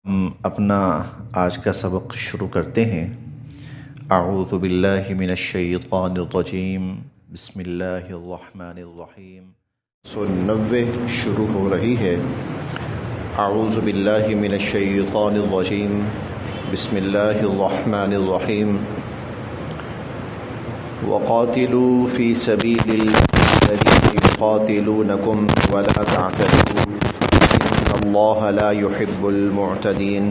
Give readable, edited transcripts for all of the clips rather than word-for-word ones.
ہم اپنا آج کا سبق شروع کرتے ہیں۔ اعوذ باللہ من الشیطان الرجیم، بسم اللہ الرحمن الرحیم۔ 190 شروع ہو رہی ہے۔ اعوذ باللہ من الشیطان الرجیم، بسم اللہ الرحمن الرحیم۔ وقاتلوا فی سبیل اللہ الذین یقاتلونکم ولا تعتدوا اللہ لا يحب المعتدین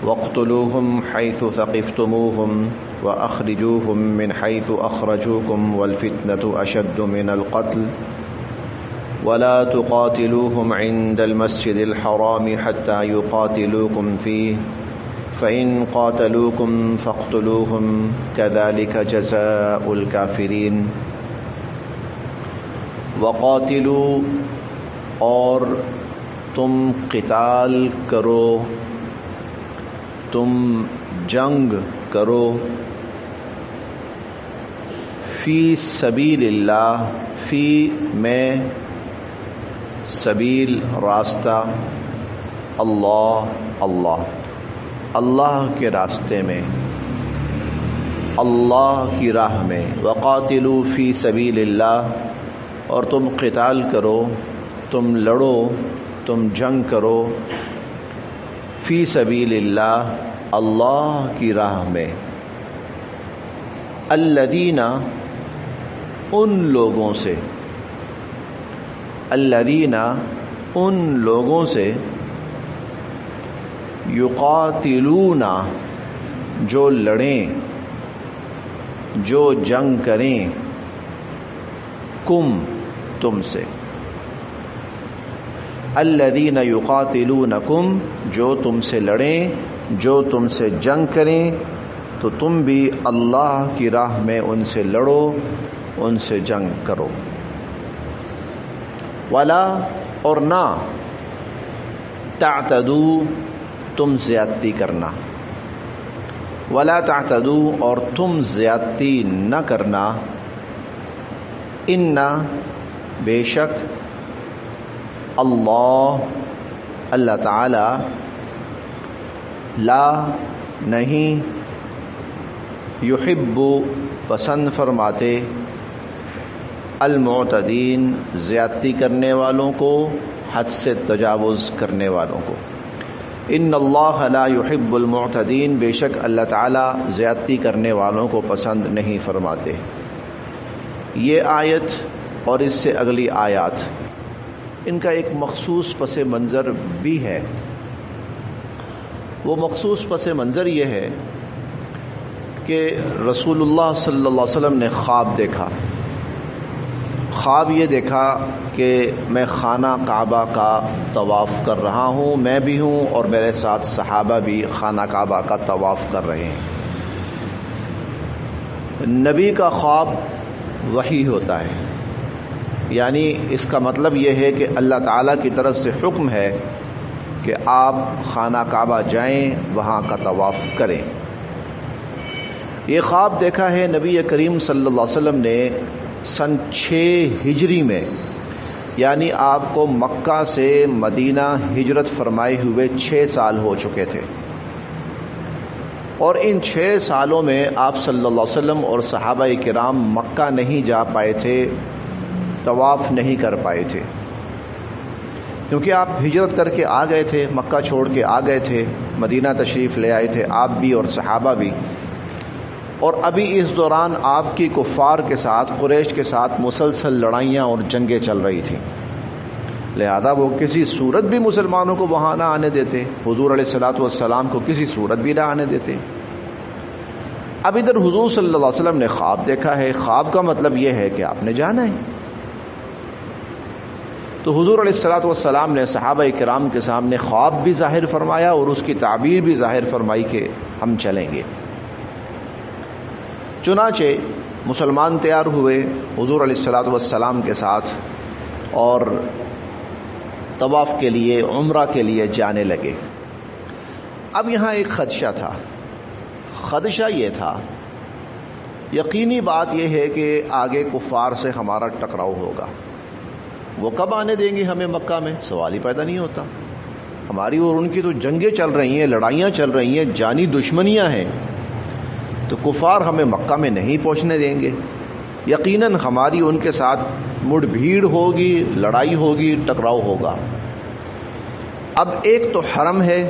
واقتلوهم حيث ثقفتموهم وأخرجوهم من حيث أخرجوكم والفتنة أشد من القتل ولا تقاتلوهم عند المسجد الحرام حتى يقاتلوكم فيه فإن قاتلوكم فاقتلوهم كذلك جزاء الكافرين۔ وقاتلوا، اور تم قتال کرو، تم جنگ کرو، فی سبیل اللہ، فی میں، سبیل راستہ، اللہ کے راستے میں، اللہ کی راہ میں۔ وقاتلوا فی سبیل اللہ، اور تم قتال کرو، تم لڑو، تم جنگ کرو، فی سبیل اللہ، اللہ کی راہ میں۔ الذین، ان لوگوں سے، الذین، ان لوگوں سے، یقاتلون، جو لڑیں، جو جنگ کریں، کم، تم سے۔ الذین یقاتلونکم، جو تم سے لڑیں، جو تم سے جنگ کریں، تو تم بھی اللہ کی راہ میں ان سے لڑو، ان سے جنگ کرو۔ ولا، اور نہ، تعتدوا، تم زیادتی کرنا، ولا تعتدوا، اور تم زیادتی نہ کرنا، ان، بے شک، اللہ تعالی، لا، نہیں، یحب، پسند فرماتے، المعتدین، زیادتی کرنے والوں کو، حد سے تجاوز کرنے والوں کو۔ ان اللہ لا یحب المعتدین، بے شک اللہ تعالی زیادتی کرنے والوں کو پسند نہیں فرماتے۔ یہ آیت اور اس سے اگلی آیات، ان کا ایک مخصوص پس منظر بھی ہے۔ وہ مخصوص پس منظر یہ ہے کہ رسول اللہ صلی اللہ علیہ وسلم نے خواب دیکھا۔ خواب یہ دیکھا کہ میں خانہ کعبہ کا طواف کر رہا ہوں، میں بھی ہوں اور میرے ساتھ صحابہ بھی خانہ کعبہ کا طواف کر رہے ہیں۔ نبی کا خواب وحی ہوتا ہے، یعنی اس کا مطلب یہ ہے کہ اللہ تعالیٰ کی طرف سے حکم ہے کہ آپ خانہ کعبہ جائیں، وہاں کا طواف کریں۔ یہ خواب دیکھا ہے نبی کریم صلی اللہ علیہ وسلم نے سن 6 ہجری میں، یعنی آپ کو مکہ سے مدینہ ہجرت فرمائے ہوئے 6 سال ہو چکے تھے، اور ان 6 سالوں میں آپ صلی اللہ علیہ وسلم اور صحابہ کرام مکہ نہیں جا پائے تھے، طواف نہیں کر پائے تھے، کیونکہ آپ ہجرت کر کے آ گئے تھے، مکہ چھوڑ کے آ گئے تھے، مدینہ تشریف لے آئے تھے آپ بھی اور صحابہ بھی، اور ابھی اس دوران آپ کی کفار کے ساتھ، قریش کے ساتھ مسلسل لڑائیاں اور جنگیں چل رہی تھیں، لہذا وہ کسی صورت بھی مسلمانوں کو وہاں نہ آنے دیتے، حضور علیہ الصلوۃ والسلام کو کسی صورت بھی نہ آنے دیتے۔ اب ادھر حضور صلی اللہ علیہ وسلم نے خواب دیکھا ہے، خواب کا مطلب یہ ہے کہ آپ نے جانا ہے، تو حضور علیہ الصلوۃ والسلام نے صحابہ کرام کے سامنے خواب بھی ظاہر فرمایا اور اس کی تعبیر بھی ظاہر فرمائی کہ ہم چلیں گے۔ چنانچہ مسلمان تیار ہوئے حضور علیہ الصلوۃ والسلام کے ساتھ اور طواف کے لیے، عمرہ کے لیے جانے لگے۔ اب یہاں ایک خدشہ تھا، خدشہ یہ تھا، یقینی بات یہ ہے کہ آگے کفار سے ہمارا ٹکراؤ ہوگا، وہ کب آنے دیں گے ہمیں مکہ میں؟ سوال ہی پیدا نہیں ہوتا۔ ہماری اور ان کی تو جنگیں چل رہی ہیں، لڑائیاں چل رہی ہیں، جانی دشمنیاں ہیں، تو کفار ہمیں مکہ میں نہیں پہنچنے دیں گے، یقیناً ہماری ان کے ساتھ مڑ بھیڑ ہوگی، لڑائی ہوگی، ٹکراؤ ہوگا۔ اب ایک تو حرم ہے،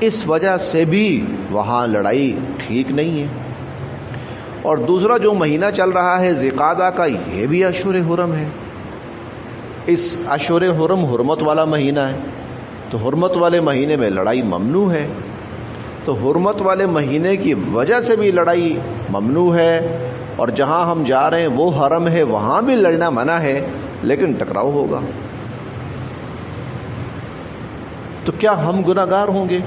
اس وجہ سے بھی وہاں لڑائی ٹھیک نہیں ہے، اور دوسرا جو مہینہ چل رہا ہے ذی-قعدہ کا، یہ بھی اشہر حرم ہے۔ اس اشہر حرم حرمت والا مہینہ ہے، تو حرمت والے مہینے میں لڑائی ممنوع ہے، تو حرمت والے مہینے کی وجہ سے بھی لڑائی ممنوع ہے، اور جہاں ہم جا رہے ہیں وہ حرم ہے، وہاں بھی لڑنا منع ہے، لیکن ٹکراؤ ہوگا۔ تو کیا ہم گناہگار ہوں گے؟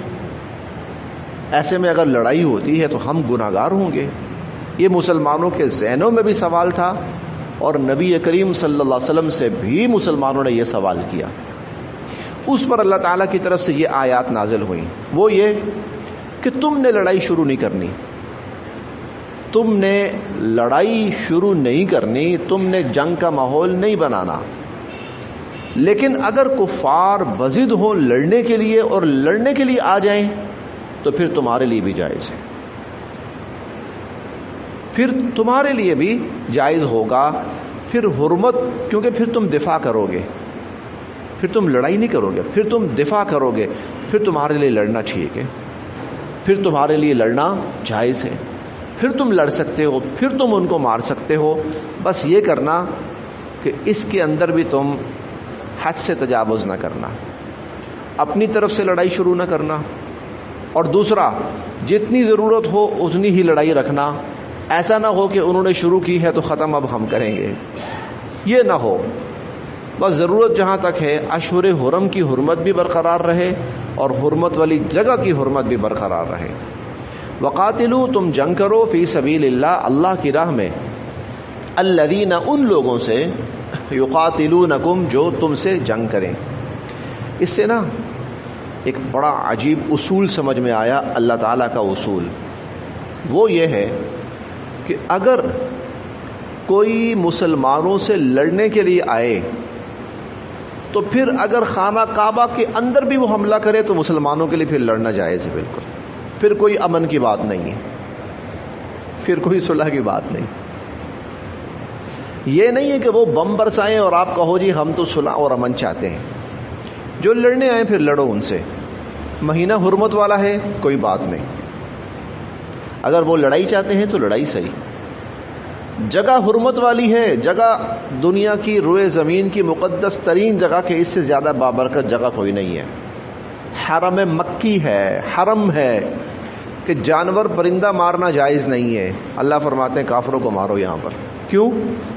ایسے میں اگر لڑائی ہوتی ہے تو ہم گناہگار ہوں گے؟ یہ مسلمانوں کے ذہنوں میں بھی سوال تھا، اور نبی کریم صلی اللہ علیہ وسلم سے بھی مسلمانوں نے یہ سوال کیا۔ اس پر اللہ تعالیٰ کی طرف سے یہ آیات نازل ہوئیں، وہ یہ کہ تم نے لڑائی شروع نہیں کرنی، تم نے لڑائی شروع نہیں کرنی، تم نے جنگ کا ماحول نہیں بنانا، لیکن اگر کفار بضد ہو لڑنے کے لیے اور لڑنے کے لیے آ جائیں تو پھر تمہارے لیے بھی جائز ہے، پھر تمہارے لیے بھی جائز ہوگا، پھر حرمت، کیونکہ پھر تم دفاع کرو گے، پھر تم لڑائی نہیں کرو گے، پھر تم دفاع کرو گے، پھر تمہارے لیے لڑنا ٹھیک ہے، پھر تمہارے لیے لڑنا جائز ہے، پھر تم لڑ سکتے ہو، پھر تم ان کو مار سکتے ہو، بس یہ کرنا کہ اس کے اندر بھی تم حد سے تجاوز نہ کرنا، اپنی طرف سے لڑائی شروع نہ کرنا، اور دوسرا جتنی ضرورت ہو اتنی ہی لڑائی رکھنا، ایسا نہ ہو کہ انہوں نے شروع کی ہے تو ختم اب ہم کریں گے، یہ نہ ہو، بس ضرورت جہاں تک ہے اشہر حرم کی حرمت بھی برقرار رہے اور حرمت والی جگہ کی حرمت بھی برقرار رہے۔ وقاتلو، تم جنگ کرو، فی سبیل اللہ، اللہ کی راہ میں، الذین، ان لوگوں سے، یقاتلونکم، جو تم سے جنگ کریں۔ اس سے نا ایک بڑا عجیب اصول سمجھ میں آیا، اللہ تعالیٰ کا اصول، وہ یہ ہے کہ اگر کوئی مسلمانوں سے لڑنے کے لیے آئے تو پھر اگر خانہ کعبہ کے اندر بھی وہ حملہ کرے تو مسلمانوں کے لیے پھر لڑنا جائز ہے، بالکل، پھر کوئی امن کی بات نہیں ہے، پھر کوئی صلح کی بات نہیں۔ یہ نہیں ہے کہ وہ بم برسائیں اور آپ کہو جی ہم تو صلح اور امن چاہتے ہیں، جو لڑنے آئے پھر لڑو ان سے، مہینہ حرمت والا ہے کوئی بات نہیں، اگر وہ لڑائی چاہتے ہیں تو لڑائی صحیح، جگہ حرمت والی ہے، جگہ دنیا کی روئے زمین کی مقدس ترین جگہ کے اس سے زیادہ بابرکت جگہ کوئی نہیں ہے، حرم مکی ہے، حرم ہے کہ جانور پرندہ مارنا جائز نہیں ہے، اللہ فرماتے ہیں کافروں کو مارو یہاں پر، کیوں؟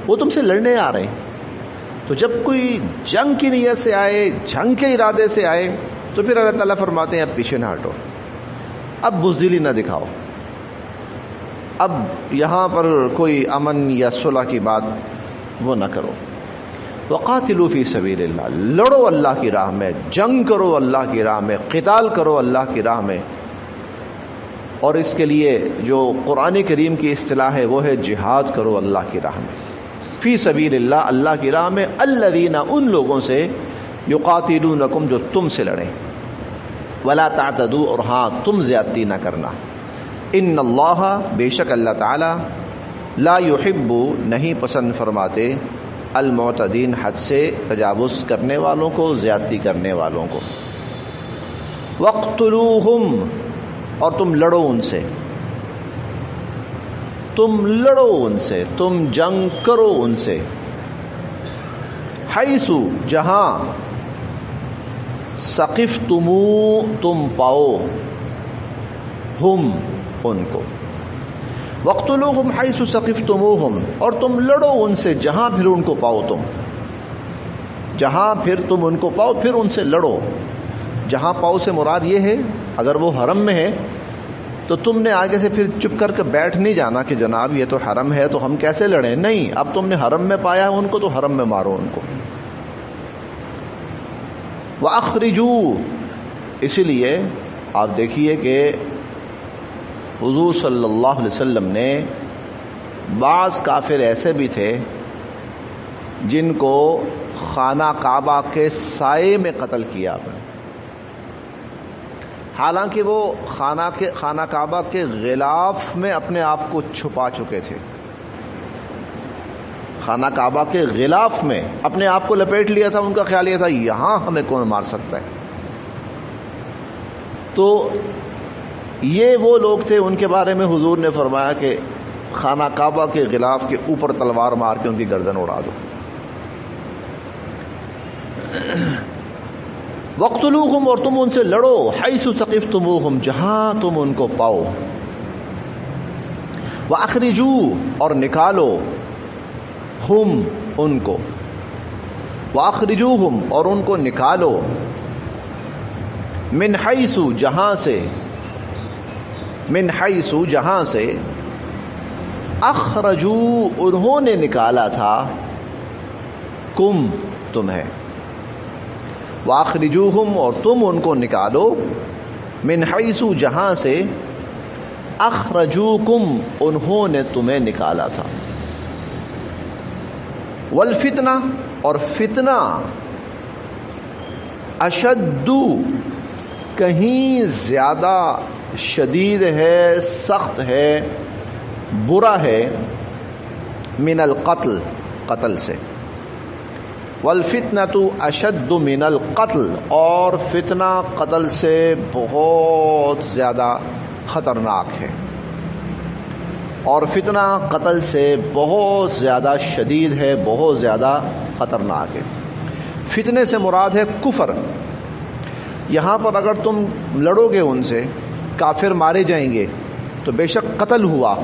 وہ تم سے لڑنے آ رہے ہیں، تو جب کوئی جنگ کی نیت سے آئے، جنگ کے ارادے سے آئے تو پھر اللہ تعالیٰ فرماتے ہیں اب پیچھے نہ ہٹو، اب بزدلی نہ دکھاؤ، اب یہاں پر کوئی امن یا صلح کی بات وہ نہ کرو۔ وقاتلوا فی سبیل اللہ، لڑو اللہ کی راہ میں، جنگ کرو اللہ کی راہ میں، قتال کرو اللہ کی راہ میں، اور اس کے لیے جو قرآن کریم کی اصطلاح ہے وہ ہے جہاد کرو اللہ کی راہ میں، فی سبیل اللہ، اللہ کی راہ میں، الذین، ان لوگوں سے، یقاتلونکم، جو تم سے لڑیں، ولا تعتدوا، اور ہاں تم زیادتی نہ کرنا، ان اللہ، بے شک اللہ تعالی، لا یحب، نہیں پسند فرماتے، المعتدین، حد سے تجاوز کرنے والوں کو، زیادتی کرنے والوں کو۔ وقتلوہم، اور تم لڑو ان سے، تم لڑو ان سے، تم جنگ کرو ان سے، حیث، جہاں، ثقفتمو، تم پاؤ، ہم، ان کو، وقتلوہم حیث ثقفتموہم، اور تم لڑو ان سے جہاں پھر ان کو پاؤ، تم جہاں پھر تم ان کو پاؤ پھر ان سے لڑو۔ جہاں پاؤ سے مراد یہ ہے اگر وہ حرم میں ہے تو تم نے آگے سے پھر چپ کر کے بیٹھ نہیں جانا کہ جناب یہ تو حرم ہے تو ہم کیسے لڑیں، نہیں، اب تم نے حرم میں پایا ان کو تو حرم میں مارو ان کو۔ وَأَخْرِجُوا، اسی لیے آپ دیکھیے کہ حضور صلی اللہ علیہ وسلم نے بعض کافر ایسے بھی تھے جن کو خانہ کعبہ کے سائے میں قتل کیا، حالانکہ وہ خانہ کعبہ کے غلاف میں اپنے آپ کو چھپا چکے تھے، خانہ کعبہ کے غلاف میں اپنے آپ کو لپیٹ لیا تھا. ان کا خیال یہ تھا یہاں ہمیں کون مار سکتا ہے. تو یہ وہ لوگ تھے، ان کے بارے میں حضور نے فرمایا کہ خانہ کعبہ کے غلاف کے اوپر تلوار مار کے ان کی گردن اڑا دو. وَاقْتُلُوهُمْ، اور تم ان سے لڑو، حَيْثُ ثَقِفْتُمُوهُمْ، جہاں تم ان کو پاؤ. وَأَخْرِجُوا، اور نکالو، ہم ان کو، وَأَخْرِجُوهُمْ، اور ان کو نکالو، من حیث، جہاں سے، من حیث، جہاں سے، اخرجوا، انہوں نے نکالا تھا، کم، تمہیں، واخرجوہم، اور تم ان کو نکالو، من حیث، جہاں سے، اخرجوکم، انہوں نے تمہیں نکالا تھا. والفتنہ، اور فتنہ، اشد، کہیں زیادہ شدید ہے، سخت ہے، برا ہے، من القتل، قتل سے. والفتنۃ اشد من القتل، اور فتنہ قتل سے بہت زیادہ خطرناک ہے، اور فتنہ قتل سے بہت زیادہ شدید ہے، بہت زیادہ خطرناک ہے. فتنے سے مراد ہے کفر. یہاں پر اگر تم لڑو گے ان سے، کافر مارے جائیں گے تو بے شک قتل ہوا،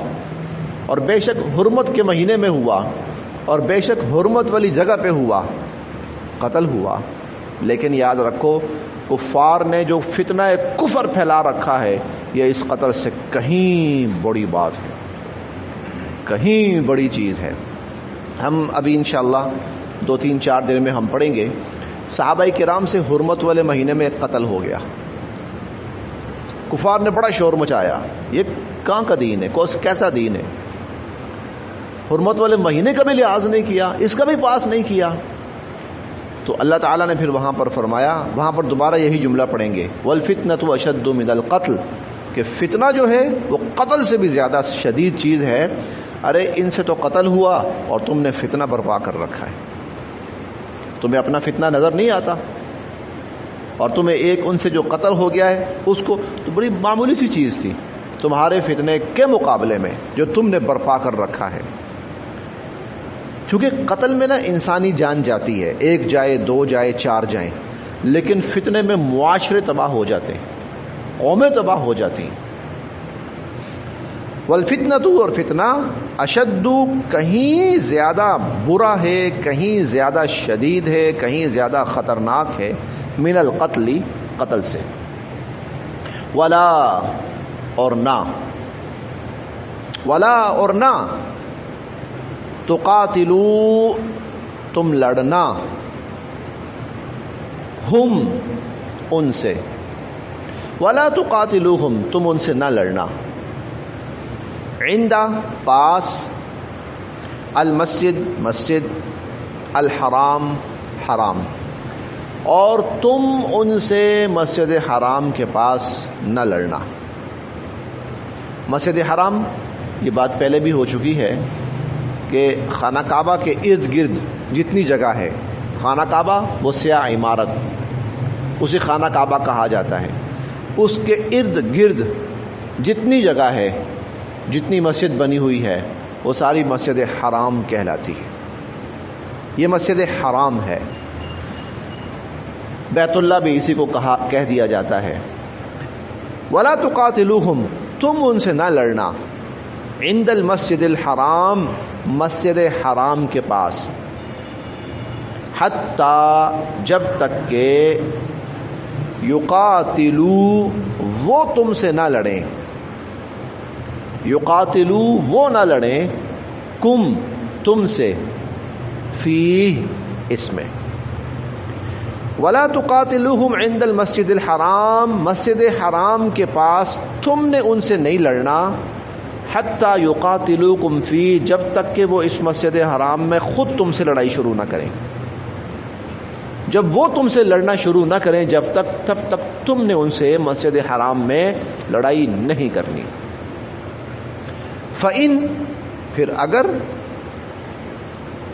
اور بے شک حرمت کے مہینے میں ہوا، اور بے شک حرمت والی جگہ پہ ہوا، قتل ہوا. لیکن یاد رکھو کفار نے جو فتنہ کفر پھیلا رکھا ہے، یہ اس قتل سے کہیں بڑی بات ہے، کہیں بڑی چیز ہے. ہم ابھی انشاءاللہ 2-3-4 دن میں ہم پڑھیں گے صحابہ کرام سے حرمت والے مہینے میں ایک قتل ہو گیا. کفار نے بڑا شور مچایا، یہ کہاں کا دین ہے، کیسا دین ہے، حرمت والے مہینے کا بھی لحاظ نہیں کیا، اس کا بھی پاس نہیں کیا. تو اللہ تعالیٰ نے پھر وہاں پر فرمایا، وہاں پر دوبارہ یہی جملہ پڑھیں گے، والفتنۃ اشد من القتل، کہ فتنہ جو ہے وہ قتل سے بھی زیادہ شدید چیز ہے. ارے ان سے تو قتل ہوا اور تم نے فتنہ برپا کر رکھا ہے، تمہیں اپنا فتنہ نظر نہیں آتا، اور تمہیں ایک ان سے جو قتل ہو گیا ہے اس کو تو بڑی معمولی سی چیز تھی تمہارے فتنے کے مقابلے میں جو تم نے برپا کر رکھا ہے. کیونکہ قتل میں نا انسانی جان جاتی ہے، 1 جائے 2 جائے 4 جائیں، لیکن فتنے میں معاشرے تباہ ہو جاتے ہیں، قومیں تباہ ہو جاتی ہیں. والفتنۃ، اور فتنہ، اشد، کہیں زیادہ برا ہے، کہیں زیادہ شدید ہے، کہیں زیادہ خطرناک ہے، من القتل، قتل سے. ولا، اور نہ، ولا، اور نہ، تقاتلوا، تم لڑنا، ہم، ان سے، ولا تقاتلوہم، تم ان سے نہ لڑنا، عند، پاس، المسجد، مسجد، الحرام، حرام، اور تم ان سے مسجد حرام کے پاس نہ لڑنا. مسجد حرام، یہ بات پہلے بھی ہو چکی ہے کہ خانہ کعبہ کے ارد گرد جتنی جگہ ہے، خانہ کعبہ وہ سیاہ عمارت، اسے خانہ کعبہ کہا جاتا ہے، اس کے ارد گرد جتنی جگہ ہے، جتنی مسجد بنی ہوئی ہے، وہ ساری مسجد حرام کہلاتی ہے. یہ مسجد حرام ہے. بیت اللہ بھی اسی کو کہہ دیا جاتا ہے. ولا تقاتلوہم، تم ان سے نہ لڑنا، عند المسجد الحرام، مسجد حرام کے پاس، حتی، جب تک کہ، یقاتلو، وہ تم سے نہ لڑیں، یقاتلو، وہ نہ لڑیں، کم، تم سے، فی، اس میں. ولا تقاتلوہم عند المسجد الحرام، مسجد حرام کے پاس تم نے ان سے نہیں لڑنا، حتی یقاتلوکم فی، جب تک کہ وہ اس مسجد حرام میں خود تم سے لڑائی شروع نہ کریں. جب وہ تم سے لڑنا شروع نہ کریں تب تک تم نے ان سے مسجد حرام میں لڑائی نہیں کرنی. فَإِن پھر اگر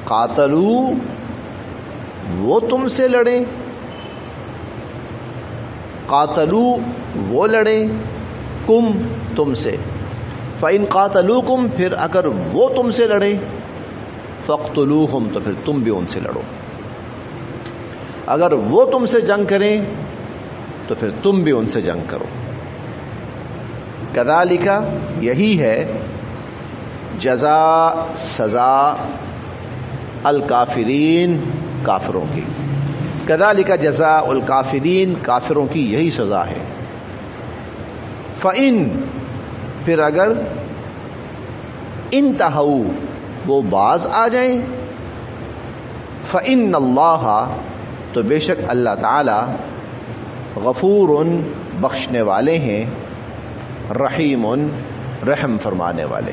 قاتلوا وہ تم سے لڑیں، قاتلوا وہ لڑیں، کم تم سے، فَإِن قَاتَلُوكُمْ پھر اگر وہ تم سے لڑیں، فَاقْتُلُوهُمْ تو پھر تم بھی ان سے لڑو. اگر وہ تم سے جنگ کریں تو پھر تم بھی ان سے جنگ کرو. کذالک یہی ہے جزاء سزا الکافرین کافروں کی. کذالک جزاء الکافرین کافروں کی یہی سزا ہے. فَإِن پھر اگر انتہوا وہ باز آ جائیں، فَإِنَّ اللَّهَ تو بے شک اللہ تعالی غفور بخشنے والے ہیں، رحیم رحم فرمانے والے.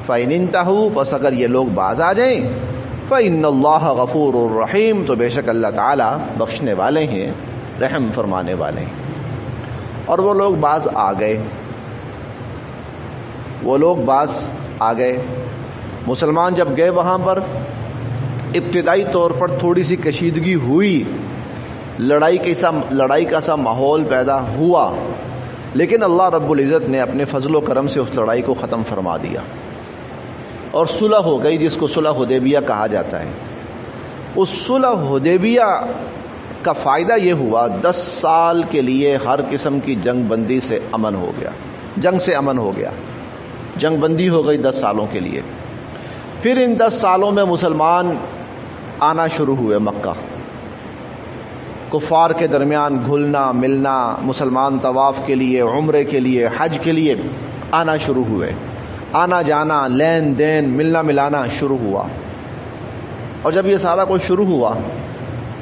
فَإِنِ انتہوا پس اگر یہ لوگ باز آ جائیں، فَإِنَّ اللَّهَ غفور الرحیم تو بے شک اللہ تعالی بخشنے والے ہیں، رحم فرمانے والے ہیں. اور وہ لوگ باز آ گئے، وہ لوگ باز آ گئے. مسلمان جب گئے وہاں پر ابتدائی طور پر تھوڑی سی کشیدگی ہوئی، لڑائی کا سا ماحول پیدا ہوا، لیکن اللہ رب العزت نے اپنے فضل و کرم سے اس لڑائی کو ختم فرما دیا اور صلح ہو گئی، جس کو صلح حدیبیہ کہا جاتا ہے. اس صلح حدیبیہ کا فائدہ یہ ہوا 10 سال کے لیے ہر قسم کی جنگ بندی سے امن ہو گیا، جنگ سے امن ہو گیا، جنگ بندی ہو گئی 10 سالوں کے لیے. پھر ان 10 سالوں میں مسلمان آنا شروع ہوئے مکہ، کفار کے درمیان گھلنا ملنا، مسلمان طواف کے لیے، عمرے کے لیے، حج کے لیے آنا شروع ہوئے، آنا جانا، لین دین، ملنا ملانا شروع ہوا. اور جب یہ سارا کچھ شروع ہوا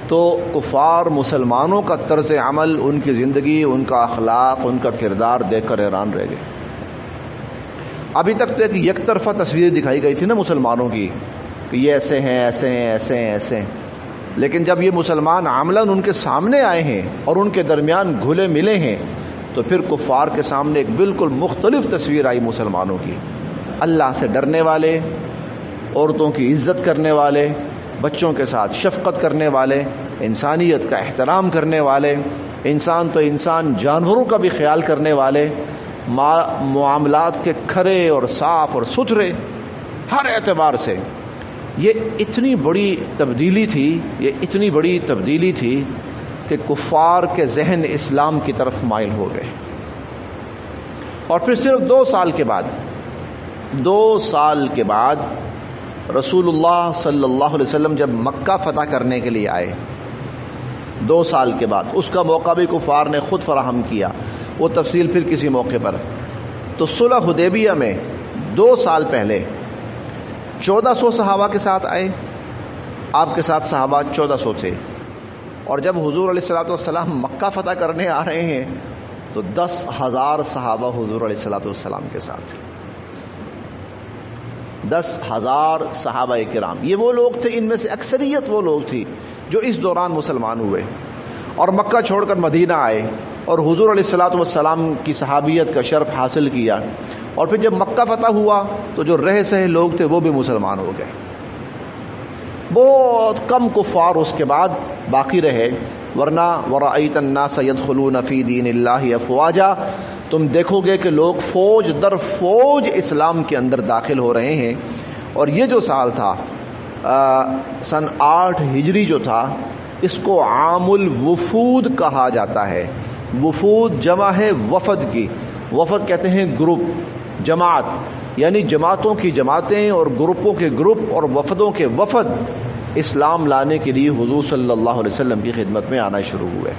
تو کفار مسلمانوں کا طرز عمل، ان کی زندگی، ان کا اخلاق، ان کا کردار دیکھ کر حیران رہ گئے. ابھی تک تو ایک یک طرفہ تصویر دکھائی گئی تھی نا مسلمانوں کی کہ یہ ایسے ہیں ایسے ہیں ایسے ہیں ایسے ہیں، لیکن جب یہ مسلمان عملاً ان کے سامنے آئے ہیں اور ان کے درمیان گھلے ملے ہیں تو پھر کفار کے سامنے ایک بالکل مختلف تصویر آئی مسلمانوں کی. اللہ سے ڈرنے والے، عورتوں کی عزت کرنے والے، بچوں کے ساتھ شفقت کرنے والے، انسانیت کا احترام کرنے والے، انسان تو انسان جانوروں کا بھی خیال کرنے والے، معاملات کے کھرے اور صاف اور ستھرے ہر اعتبار سے. یہ اتنی بڑی تبدیلی تھی، یہ اتنی بڑی تبدیلی تھی کہ کفار کے ذہن اسلام کی طرف مائل ہو گئے. اور پھر صرف 2 سال کے بعد رسول اللہ صلی اللہ علیہ وسلم جب مکہ فتح کرنے کے لیے آئے، 2 سال کے بعد، اس کا موقع بھی کفار نے خود فراہم کیا، وہ تفصیل پھر کسی موقع پر. تو صلح حدیبیہ میں 2 سال پہلے 1400 صحابہ کے ساتھ آئے، آپ کے ساتھ صحابہ 1400 تھے. اور جب حضور علیہ الصلوۃ والسلام مکہ فتح کرنے آ رہے ہیں تو 10,000 صحابہ حضور علیہ الصلوۃ والسلام کے ساتھ، 10,000 صحابہ کرام. یہ وہ لوگ تھے، ان میں سے اکثریت وہ لوگ تھی جو اس دوران مسلمان ہوئے اور مکہ چھوڑ کر مدینہ آئے اور حضور علیہ الصلوۃ والسلام کی صحابیت کا شرف حاصل کیا. اور پھر جب مکہ فتح ہوا تو جو رہ سہے لوگ تھے وہ بھی مسلمان ہو گئے. بہت کم کفار اس کے بعد باقی رہے، ورنہ وَرَأَيْتَ النَّاسَ يَدْخُلُونَ فِي دِينِ اللَّهِ أَفْوَاجًا، تم دیکھو گے کہ لوگ فوج در فوج اسلام کے اندر داخل ہو رہے ہیں. اور یہ جو سال تھا سن 8 ہجری جو تھا، اس کو عام الوفود کہا جاتا ہے. وفود جمع ہے وفد کی، وفد کہتے ہیں گروپ، جماعت، یعنی جماعتوں کی جماعتیں اور گروپوں کے گروپ اور وفدوں کے وفد اسلام لانے کے لیے حضور صلی اللہ علیہ وسلم کی خدمت میں آنا شروع ہوئے.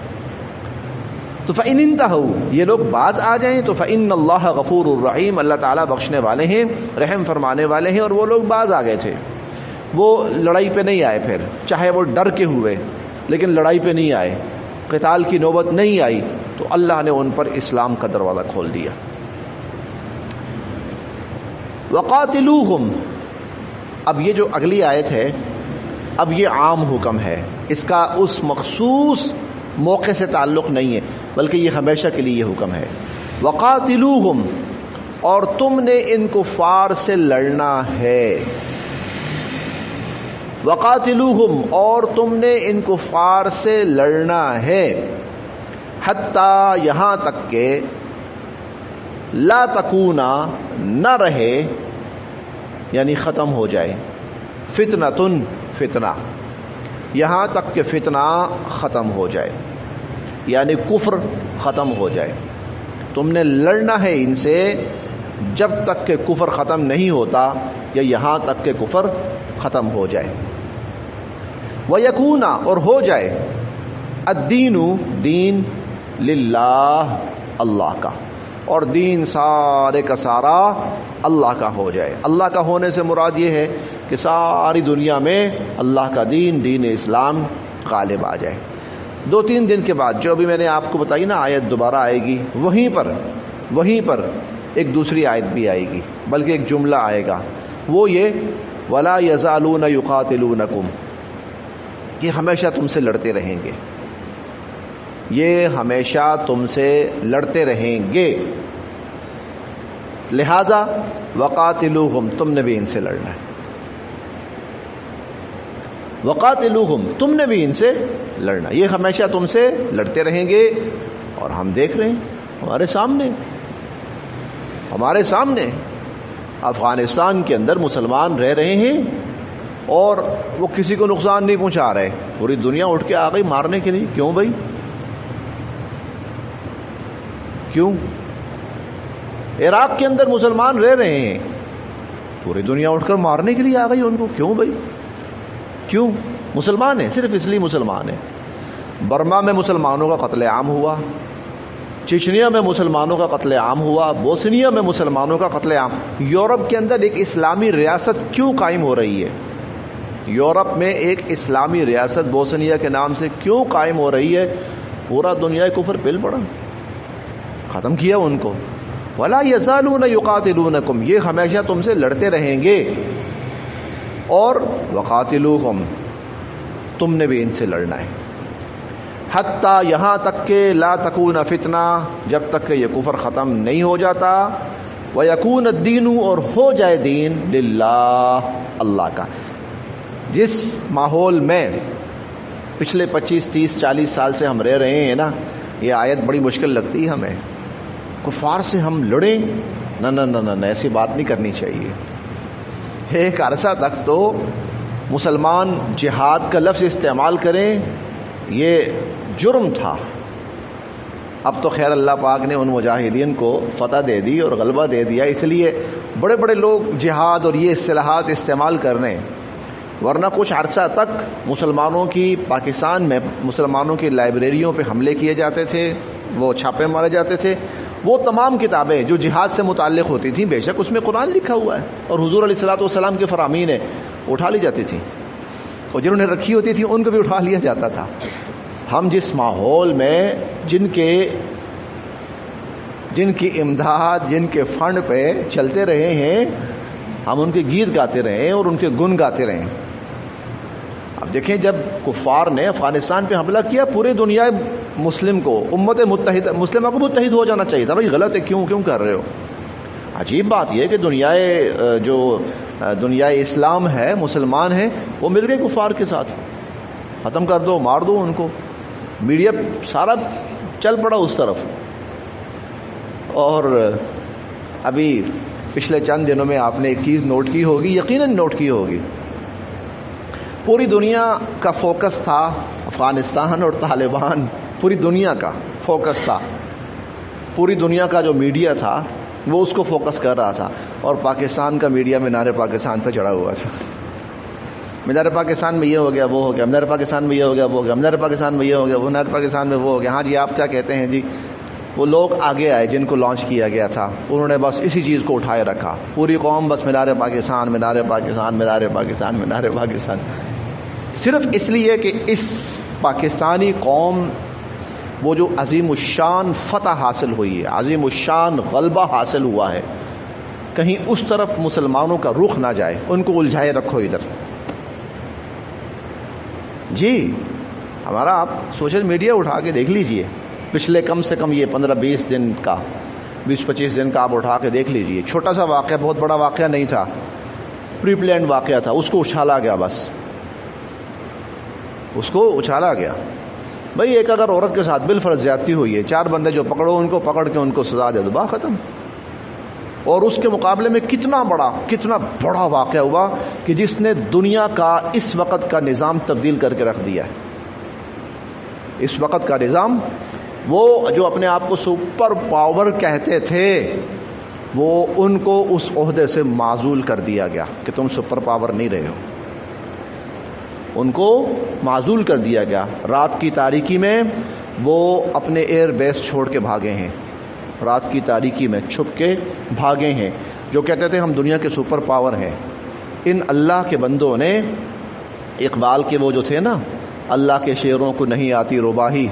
تو فَإِنِ انتہوا، یہ لوگ باز آ جائیں تو فَإِنَّ اللَّهَ غَفُورٌ رَحِيمٌ، اللہ تعالیٰ بخشنے والے ہیں، رحم فرمانے والے ہیں. اور وہ لوگ باز آ گئے تھے، وہ لڑائی پہ نہیں آئے، پھر چاہے وہ ڈر کے ہوئے لیکن لڑائی پہ نہیں آئے، قتال کی نوبت نہیں آئی، تو اللہ نے ان پر اسلام کا دروازہ کھول دیا. وَقَاتِلُوهُمْ، اب یہ جو اگلی آیت ہے اب یہ عام حکم ہے، اس کا اس مخصوص موقع سے تعلق نہیں ہے، بلکہ یہ ہمیشہ کے لیے یہ حکم ہے۔ وقاتلوہم، اور تم نے ان کفار سے لڑنا ہے، وقاتلوہم، اور تم نے ان کفار سے لڑنا ہے، حتیٰ، یہاں تک کہ، لا تکونا، نہ رہے، یعنی ختم ہو جائے، فتنۃ، فتنہ، یہاں تک کہ فتنہ ختم ہو جائے، یعنی کفر ختم ہو جائے۔ تم نے لڑنا ہے ان سے جب تک کہ کفر ختم نہیں ہوتا، یا یہاں تک کہ کفر ختم ہو جائے۔ وَيَكُونَ، اور ہو جائے، الدین، دین، للہ، اللہ کا، اور دین سارے کا سارا اللہ کا ہو جائے۔ اللہ کا ہونے سے مراد یہ ہے کہ ساری دنیا میں اللہ کا دین، دین اسلام غالب آ جائے۔ 2-3 دن کے بعد جو ابھی میں نے آپ کو بتائی نا آیت دوبارہ آئے گی، وہیں پر ایک دوسری آیت بھی آئے گی، بلکہ ایک جملہ آئے گا، وہ یہ وَلَا يَزَالُونَ يُقَاتِلُونَكُمْ، یہ ہمیشہ تم سے لڑتے رہیں گے، یہ ہمیشہ تم سے لڑتے رہیں گے، لہذا وقاتلوہم، تم نے بھی ان سے لڑنا ہے، وقاتلوہم، تم نے بھی ان سے لڑنا، یہ ہمیشہ تم سے لڑتے رہیں گے۔ اور ہم دیکھ رہے ہیں ہمارے سامنے افغانستان کے اندر مسلمان رہ رہے ہیں اور وہ کسی کو نقصان نہیں پہنچا رہے، پوری دنیا اٹھ کے آ گئی مارنے کے لیے۔ کیوں بھائی؟ کیوں؟ عراق کے اندر مسلمان رہ رہے ہیں، پوری دنیا اٹھ کر مارنے کے لیے آ گئی ان کو۔ کیوں بھائی؟ کیوں؟ مسلمان ہیں، صرف اس لیے مسلمان ہیں۔ برما میں مسلمانوں کا قتل عام ہوا، چچنیا میں مسلمانوں کا قتل عام ہوا، بوسنیا میں مسلمانوں کا قتل عام۔ یورپ کے اندر ایک اسلامی ریاست کیوں قائم ہو رہی ہے؟ یورپ میں ایک اسلامی ریاست بوسنیا کے نام سے کیوں قائم ہو رہی ہے؟ پورا دنیا کفر پل پڑا، ختم کیا ان کو۔ وَلَا يَزَالُونَ يُقَاتِلُونَكُمْ، یہ ہمیشہ تم سے لڑتے رہیں گے، اور وَقَاتِلُوهُمْ، تم نے بھی ان سے لڑنا ہے، حتیٰ، یہاں تک کہ، لا تکون فتنہ، جب تک کہ یہ کفر ختم نہیں ہو جاتا، وَيَكُونَ الدِّينُ، اور ہو جائے دین، للہ، اللہ کا۔ جس ماحول میں پچھلے 25 30 40 سال سے ہم رہ رہے ہیں نا، یہ آیت بڑی مشکل لگتی ہے ہمیں۔ کفار سے ہم لڑیں؟ نہ نہ نہ نہ، ایسی بات نہیں کرنی چاہیے۔ ایک عرصہ تک تو مسلمان جہاد کا لفظ استعمال کریں یہ جرم تھا، اب تو خیر اللہ پاک نے ان مجاہدین کو فتح دے دی اور غلبہ دے دیا، اس لیے بڑے بڑے لوگ جہاد اور یہ اصطلاحات استعمال کر رہے ہیں، ورنہ کچھ عرصہ تک مسلمانوں کی، پاکستان میں مسلمانوں کی لائبریریوں پہ حملے کیے جاتے تھے، وہ چھاپے مارے جاتے تھے، وہ تمام کتابیں جو جہاد سے متعلق ہوتی تھیں، بے شک اس میں قرآن لکھا ہوا ہے اور حضور علیہ الصلوۃ والسلام کے فرامین ہے، اٹھا لی جاتی تھیں، اور جنہوں نے رکھی ہوتی تھی ان کو بھی اٹھا لیا جاتا تھا۔ ہم جس ماحول میں جن کی امداد، جن کے فنڈ پہ چلتے رہے ہیں، ہم ان کے گیت گاتے رہے اور ان کے گن گاتے رہے۔ اب دیکھیں، جب کفار نے افغانستان پہ حملہ کیا، پورے دنیا مسلم کو، امت متحدہ مسلمہ کو متحد ہو جانا چاہیے تھا، بھائی غلط ہے، کیوں کر رہے ہو؟ عجیب بات یہ کہ دنیا اسلام ہے، مسلمان ہیں، وہ مل گئے کفار کے ساتھ، ختم کر دو، مار دو ان کو۔ میڈیا سارا چل پڑا اس طرف۔ اور ابھی پچھلے چند دنوں میں آپ نے ایک چیز نوٹ کی ہوگی، یقیناً نوٹ کی ہوگی، پوری دنیا کا فوکس تھا افغانستان اور طالبان، پوری دنیا کا فوکس تھا، پوری دنیا کا جو میڈیا تھا وہ اس کو فوکس کر رہا تھا، اور پاکستان کا میڈیا مینار پاکستان پہ چڑھا ہوا تھا۔ مینار پاکستان میں یہ ہو گیا، وہ ہو گیا، مینار پاکستان میں یہ ہو گیا، وہ ہو گیا، مینار پاکستان میں یہ ہو گیا، وہ مینار پاکستان میں وہ ہو گیا۔ ہاں جی، آپ کیا کہتے ہیں جی؟ وہ لوگ آگے آئے جن کو لانچ کیا گیا تھا، انہوں نے بس اسی چیز کو اٹھائے رکھا، پوری قوم بس مینار پاکستان، مینار پاکستان، مینار پاکستان، مینار پاکستان، صرف اس لیے کہ اس پاکستانی قوم وہ جو عظیم الشان فتح حاصل ہوئی ہے، عظیم الشان غلبہ حاصل ہوا ہے، کہیں اس طرف مسلمانوں کا رخ نہ جائے، ان کو الجھائے رکھو ادھر۔ جی ہمارا آپ سوشل میڈیا اٹھا کے دیکھ لیجئے، پچھلے کم سے کم یہ 15-20 دن کا، 20-25 دن کا آپ اٹھا کے دیکھ لیجئے. چھوٹا سا واقعہ، بہت بڑا واقعہ نہیں تھا، پری پلانڈ واقعہ تھا، اس کو اچھالا گیا، بس اس کو اچھالا گیا. بھئی ایک اگر عورت کے ساتھ بالفرض زیادتی ہوئی ہے، 4 بندے جو پکڑو ان کو پکڑ کے ان کو سزا دے دو، بات ختم. اور اس کے مقابلے میں کتنا بڑا واقعہ ہوا کہ جس نے دنیا کا اس وقت کا نظام تبدیل کر کے رکھ دیا ہے. اس وقت کا نظام، وہ جو اپنے آپ کو سپر پاور کہتے تھے، وہ ان کو اس عہدے سے معزول کر دیا گیا کہ تم سپر پاور نہیں رہے ہو. ان کو معزول کر دیا گیا. رات کی تاریکی میں وہ اپنے ایئر بیس چھوڑ کے بھاگے ہیں، رات کی تاریکی میں چھپ کے بھاگے ہیں. جو کہتے تھے ہم دنیا کے سپر پاور ہیں، ان اللہ کے بندوں نے، اقبال کے وہ جو تھے نا، اللہ کے شعروں کو نہیں آتی رباہی،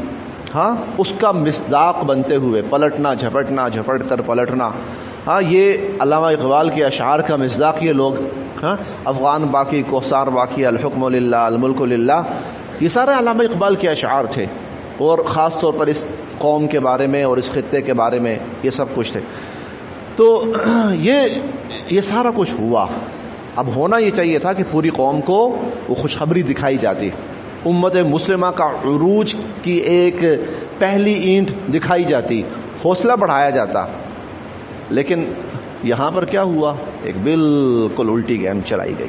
ہاں، اس کا مصداق بنتے ہوئے پلٹنا جھپٹنا، جھپٹ کر پلٹنا، ہاں، یہ علامہ اقبال کے اشعار کا مصداق یہ لوگ، ہاں، افغان باقی، کوثار باقی، الحکم للہ، الملک للہ، یہ سارے علامہ اقبال کے اشعار تھے. اور خاص طور پر اس قوم کے بارے میں اور اس خطے کے بارے میں یہ سب کچھ تھے. تو یہ سارا کچھ ہوا. اب ہونا یہ چاہیے تھا کہ پوری قوم کو وہ خوشخبری دکھائی جاتی، امت مسلمہ کا عروج کی ایک پہلی اینٹ دکھائی جاتی، حوصلہ بڑھایا جاتا. لیکن یہاں پر کیا ہوا؟ ایک بالکل الٹی گیم چلائی گئی.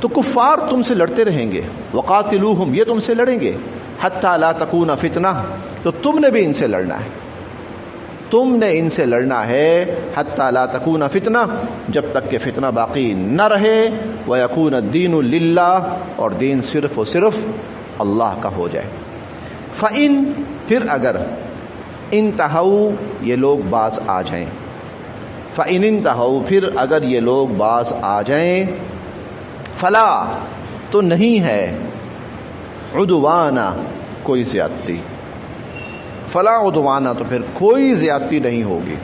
تو کفار تم سے لڑتے رہیں گے، وقاتلوہم، یہ تم سے لڑیں گے، حتی لا تکون فتنہ، تو تم نے بھی ان سے لڑنا ہے، تم نے ان سے لڑنا ہے، حتی لا تکون فتنہ، جب تک کہ فتنہ باقی نہ رہے، ویکون الدین للہ، اور دین صرف و صرف اللہ کا ہو جائے. فإن، پھر اگر، انتہوا، یہ لوگ باز آ جائیں، فإن انتہوا، پھر اگر یہ لوگ باز آ جائیں، فلا، تو نہیں ہے، عدوانہ، کوئی زیادتی، فلا عدوانہ، تو پھر کوئی زیادتی نہیں ہوگی.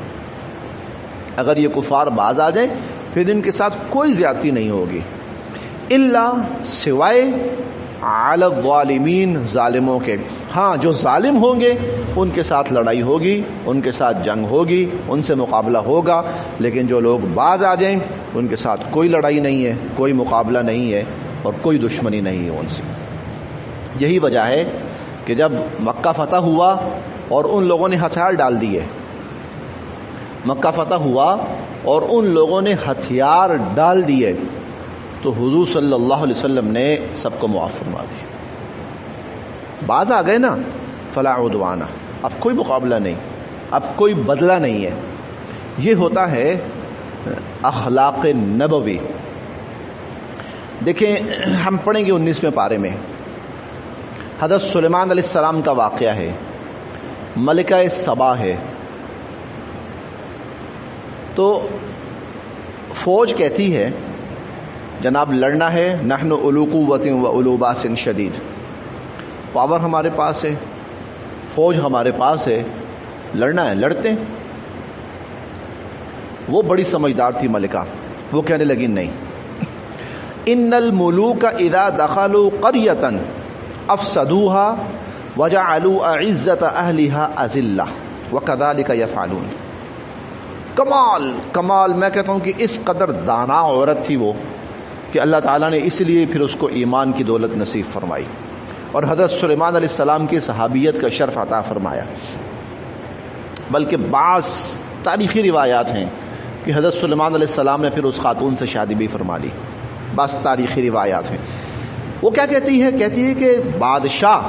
اگر یہ کفار باز آ جائیں پھر ان کے ساتھ کوئی زیادتی نہیں ہوگی، الا، سوائے، علی الظالمین، ظالموں کے. ہاں، جو ظالم ہوں گے ان کے ساتھ لڑائی ہوگی، ان کے ساتھ جنگ ہوگی، ان سے مقابلہ ہوگا. لیکن جو لوگ باز آ جائیں ان کے ساتھ کوئی لڑائی نہیں ہے، کوئی مقابلہ نہیں ہے، اور کوئی دشمنی نہیں ہے ان سے. یہی وجہ ہے کہ جب مکہ فتح ہوا اور ان لوگوں نے ہتھیار ڈال دیے، مکہ فتح ہوا اور ان لوگوں نے ہتھیار ڈال دیے، تو حضور صلی اللہ علیہ وسلم نے سب کو معاف فرما دی. باز آ گئے نا، فلا عدوانہ، اب کوئی مقابلہ نہیں، اب کوئی بدلہ نہیں ہے. یہ ہوتا ہے اخلاق نبوی. دیکھیں، ہم پڑھیں گے 19ویں پارے میں حضرت سلیمان علیہ السلام کا واقعہ ہے. ملکہ سبا ہے، تو فوج کہتی ہے جناب لڑنا ہے، نحن اولو قوت و اولو باس شدید، پاور ہمارے پاس ہے، فوج ہمارے پاس ہے، لڑنا ہے، لڑتے ہیں. وہ بڑی سمجھدار تھی ملکہ، وہ کہنے لگی نہیں، ان الملوک اذا دخلوا قریۃ افسدوها وجعلوا اعزۃ اہلها اذلہ وکذلک یفعلون. کمال میں کہتا ہوں کہ اس قدر دانا عورت تھی وہ کہ اللہ تعالیٰ نے اس لیے پھر اس کو ایمان کی دولت نصیب فرمائی اور حضرت سلیمان علیہ السلام کی صحابیت کا شرف عطا فرمایا. بلکہ بعض تاریخی روایات ہیں کہ حضرت سلیمان علیہ السلام نے پھر اس خاتون سے شادی بھی فرما لی. بعض تاریخی روایات ہیں. وہ کیا کہتی ہے کہ بادشاہ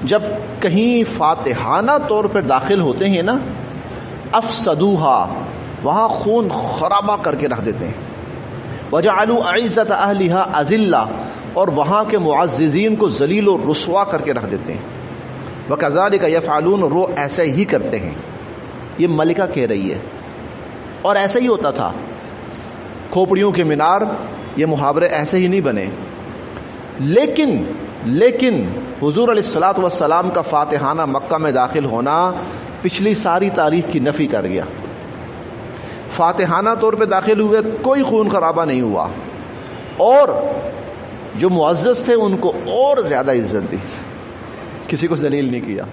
جب کہیں فاتحانہ طور پر داخل ہوتے ہیں نا، افسدوہا، وہاں خون خرابہ کر کے رکھ دیتے ہیں، وجعلوا اعزۃ اہلھا اذلہ، اور وہاں کے معززین کو ذلیل و رسوا کر کے رکھ دیتے ہیں. وکذالک یفعلون، وہ ایسے ہی کرتے ہیں. یہ ملکہ کہہ رہی ہے، اور ایسا ہی ہوتا تھا. کھوپڑیوں کے مینار، یہ محاورے ایسے ہی نہیں بنے. لیکن حضور علیہ الصلوۃ والسلام کا فاتحانہ مکہ میں داخل ہونا پچھلی ساری تاریخ کی نفی کر گیا. فاتحانہ طور پہ داخل ہوئے، کوئی خون خرابہ نہیں ہوا. اور جو معزز تھے ان کو اور زیادہ عزت دی، کسی کو ذلیل نہیں کیا.